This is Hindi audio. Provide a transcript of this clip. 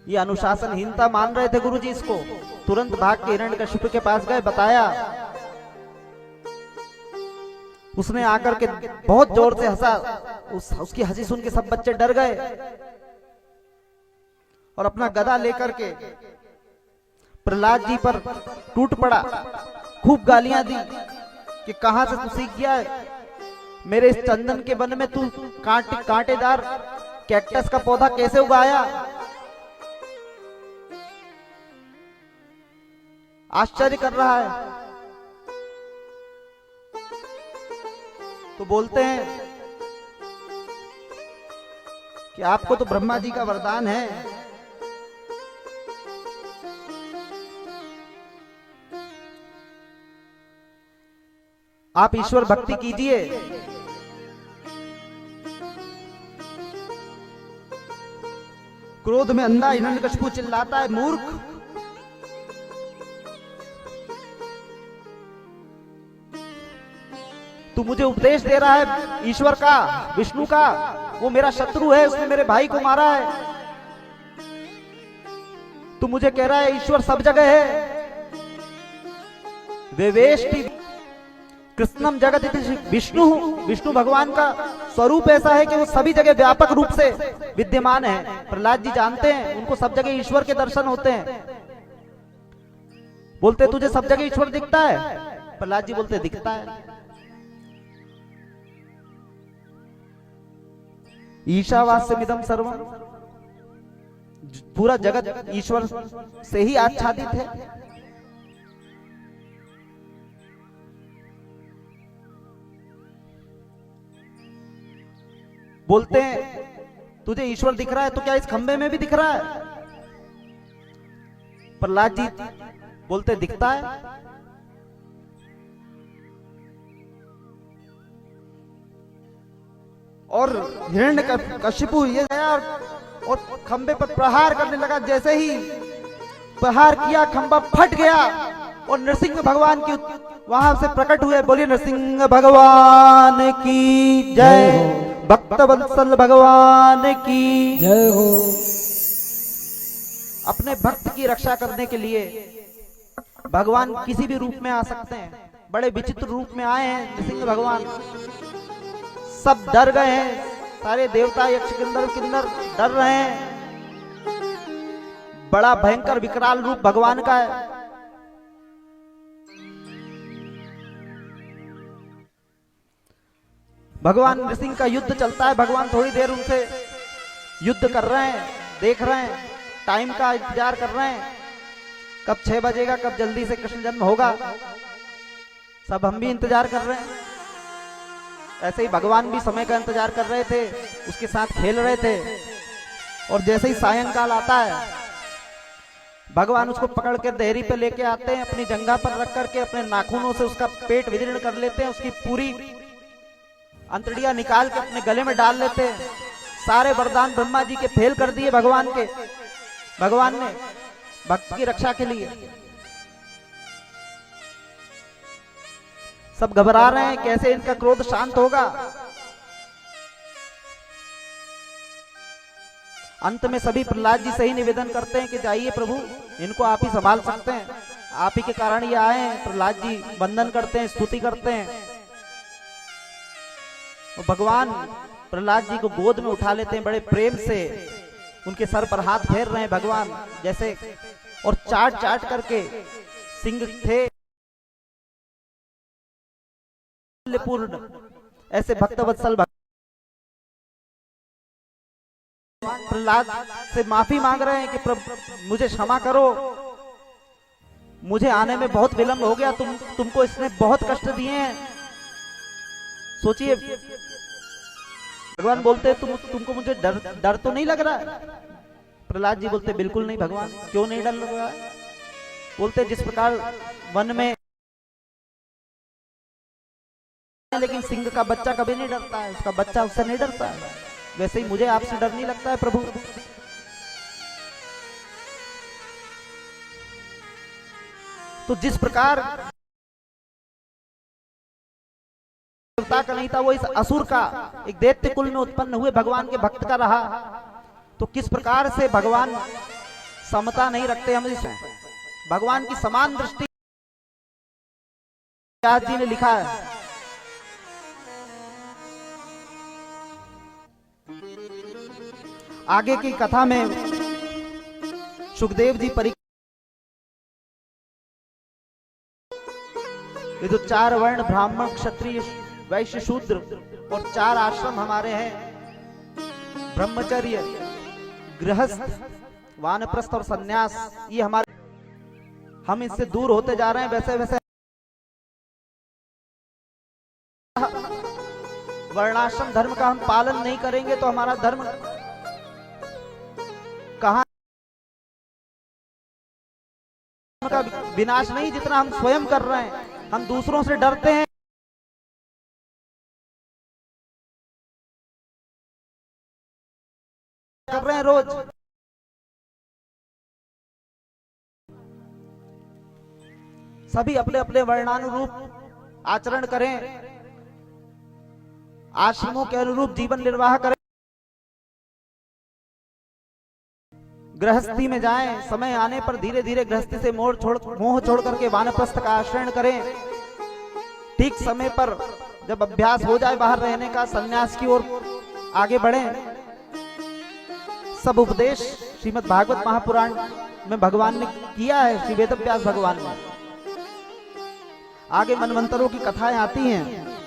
ये अनुशासनहीनता मान रहे थे गुरुजी इसको। तुरंत भाग के हिरण्यकशिपु के पास गए, बताया। उसने आकर के बहुत जोर से हंसा। उसकी हंसी सुन के सब बच्चे डर गए और अपना गदा लेकर के प्रहलाद जी पर टूट पड़ा। खूब गालियां दी कि कहां से तू सीख गया है, मेरे इस चंदन के वन में तू कांटेदार कैक्टस का पौधा कैसे उगाया। आश्चर्य कर रहा है। तो बोलते हैं कि आपको तो ब्रह्मा जी का वरदान है, आप ईश्वर भक्ति कीजिए। क्रोध में अंधा हिरण्यकशिपु चिल्लाता है, मूर्ख, तू मुझे उपदेश दे रहा है ईश्वर का, विष्णु का, वो मेरा शत्रु है, उसने मेरे भाई को मारा है। तू मुझे कह रहा है ईश्वर सब जगह है। वेवेष्टि कृष्णम जगत विष्णु, विष्णु भगवान का स्वरूप ऐसा है कि वो सभी जगह व्यापक रूप से विद्यमान है। प्रहलाद जी जानते हैं, उनको सब जगह ईश्वर के दर्शन होते हैं। बोलते तुझे सब जगह ईश्वर दिखता है? प्रहलाद जी बोलते दिखता है। ईशावास्यमिदं सर्वम, पूरा जगत ईश्वर से ही आच्छादित है। बोलते हैं तुझे ईश्वर दिख रहा है तो क्या इस खंबे में भी दिख रहा है? प्रहलाद जी बोलते दिखता है। और हिरण्यकशिपु ये गया और खंबे पर प्रहार करने लगा। जैसे ही प्रहार किया, खंबा फट गया और नरसिंह भगवान की वहां से प्रकट हुए। बोलिए नरसिंह भगवान की जय, भक्तवत्सल भगवान की जय हो। अपने भक्त की रक्षा करने के लिए भगवान किसी भी रूप में आ सकते हैं। बड़े विचित्र रूप में आए हैं नरसिंह भगवान। सब डर गए हैं, सारे देवता यक्ष किन्नर डर रहे हैं। बड़ा भयंकर विकराल रूप भगवान का है। भगवान नरसिंह का युद्ध चलता है। भगवान थोड़ी देर उनसे युद्ध कर रहे हैं, देख रहे हैं, टाइम का इंतजार कर रहे हैं, कब 6 बजेगा, कब जल्दी से कृष्ण जन्म होगा। सब हम भी इंतजार कर रहे हैं। ऐसे ही भगवान भी समय का इंतजार कर रहे थे, उसके साथ खेल रहे थे। और जैसे ही सायंकाल आता है, भगवान उसको पकड़ कर देहरी पे लेके आते हैं, अपनी जंघा पर रख करके अपने नाखूनों से उसका पेट विदीर्ण कर लेते हैं, उसकी पूरी अंतड़ियां निकाल के अपने गले में डाल लेते हैं। सारे वरदान ब्रह्मा जी के फेल कर दिए भगवान के, भगवान ने भक्त की रक्षा के लिए। सब घबरा रहे हैं, कैसे इनका क्रोध शांत होगा। अंत में सभी प्रहलाद जी से ही निवेदन करते हैं कि जाइए प्रभु, इनको आप ही संभाल सकते हैं, आप ही के कारण ये आए हैं। प्रहलाद जी वंदन करते हैं, स्तुति करते हैं। और भगवान प्रहलाद जी को गोद में उठा लेते हैं, बड़े प्रेम से उनके सर पर हाथ फेर रहे हैं भगवान जैसे। और चाट चाट करके सिंह थे पूर्ण, ऐसे भक्तवत्सल प्रहलाद से माफी मांग रहे हैं कि मुझे क्षमा करो, मुझे आने में बहुत विलंब हो गया, तुमको इसने बहुत कष्ट दिए हैं। सोचिए, भगवान बोलते तुमको मुझे डर तो नहीं लग रहा? प्रहलाद जी बोलते बिल्कुल नहीं भगवान, क्यों नहीं डर लग रहा? बोलते जिस प्रकार वन में लेकिन सिंह का बच्चा कभी नहीं डरता है, उसका बच्चा उससे नहीं डरता है, वैसे ही मुझे आपसे डर नहीं लगता है प्रभु। तो जिस प्रकार देवता का नहीं था, वो इस असुर का एक दैत्य कुल में उत्पन्न हुए भगवान के भक्त का रहा, तो किस प्रकार से भगवान समता नहीं रखते हम इसमें। भगवान की समान दृष्टि व्यास जी ने लिखा है। आगे की कथा में सुखदेव जी ये जो 4 वर्ण ब्राह्मण क्षत्रिय वैश्य शूद्र और 4 आश्रम हमारे हैं, ब्रह्मचर्य गृहस्थ वानप्रस्थ और सन्यास, ये हमारे, हम इससे दूर होते जा रहे हैं। वैसे वैसे वर्णाश्रम धर्म का हम पालन नहीं करेंगे तो हमारा धर्म कहां का विनाश नहीं, जितना हम स्वयं कर रहे हैं। हम दूसरों से डरते हैं, कर रहे हैं रोज। सभी अपने अपने वर्णानुरूप आचरण करें, आश्रमों के अनुरूप जीवन निर्वाह करें, गृहस्थी में जाएं। समय आने पर धीरे धीरे गृहस्थी से मोह छोड़ करके वानप्रस्थ का आश्रय करें। ठीक समय पर जब अभ्यास हो जाए बाहर रहने का, सन्यास की ओर आगे बढ़ें। सब उपदेश श्रीमद् भागवत महापुराण में भगवान ने किया है, श्री वेदव्यास भगवान ने। आगे मनवंतरों की कथाएं आती हैं।